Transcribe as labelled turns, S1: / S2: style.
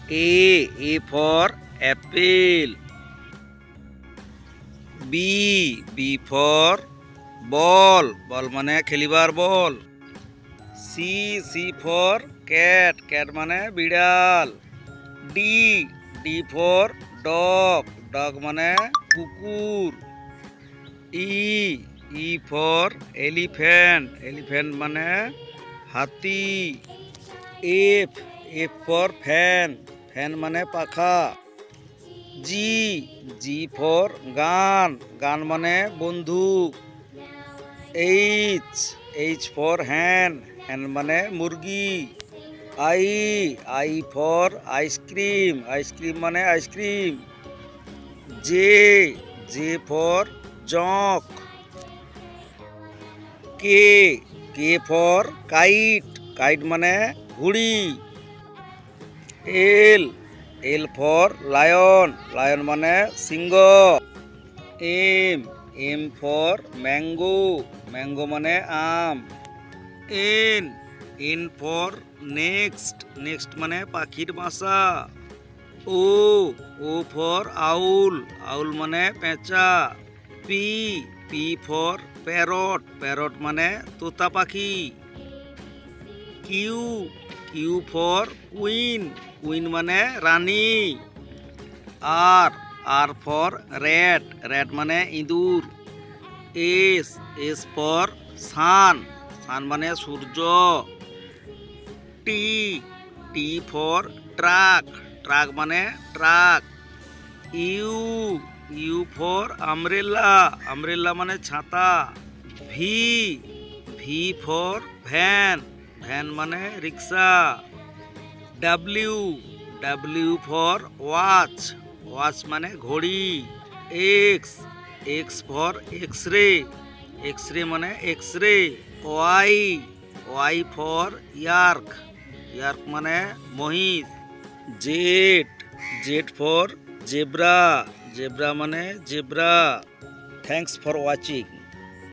S1: A for apple. B for ball. Ball মানে খেলিবার বল। C for cat. Cat মানে বিড়াল। D for dog. Dog মানে কুকুর। E for elephant. Elephant মানে হাতি। F for fan. Fan মানে পাখা। G for গান। গান মানে বন্দুক। H for hen. hen মানে মুরগি। I for ice cream. ice cream মানে ice cream. J for junk. K for kite. kite মানে ঘুড়ি। L for lion. lion মানে সিংহ। M for mango. mango মানে আম। N for next. next মানে পাখির বাসা। O for owl. owl মানে পেঁচা। P for parrot. parrot মানে তোতা পাখি। Q for queen. queen মানে রানী। R for rat. rat মানে ইঁদুর। S for sun. sun মানে সূর্য। T for truck. truck মানে truck. U for umbrella. umbrella মানে ছাতা। V for van. van মানে রিক্সা। W for watch. watch মানে ঘড়ি। X for x-ray. x-ray মানে x-ray। Y for yak. yak মানে মহিষ। Z for zebra. zebra মানে জেব্রা। Thanks for watching.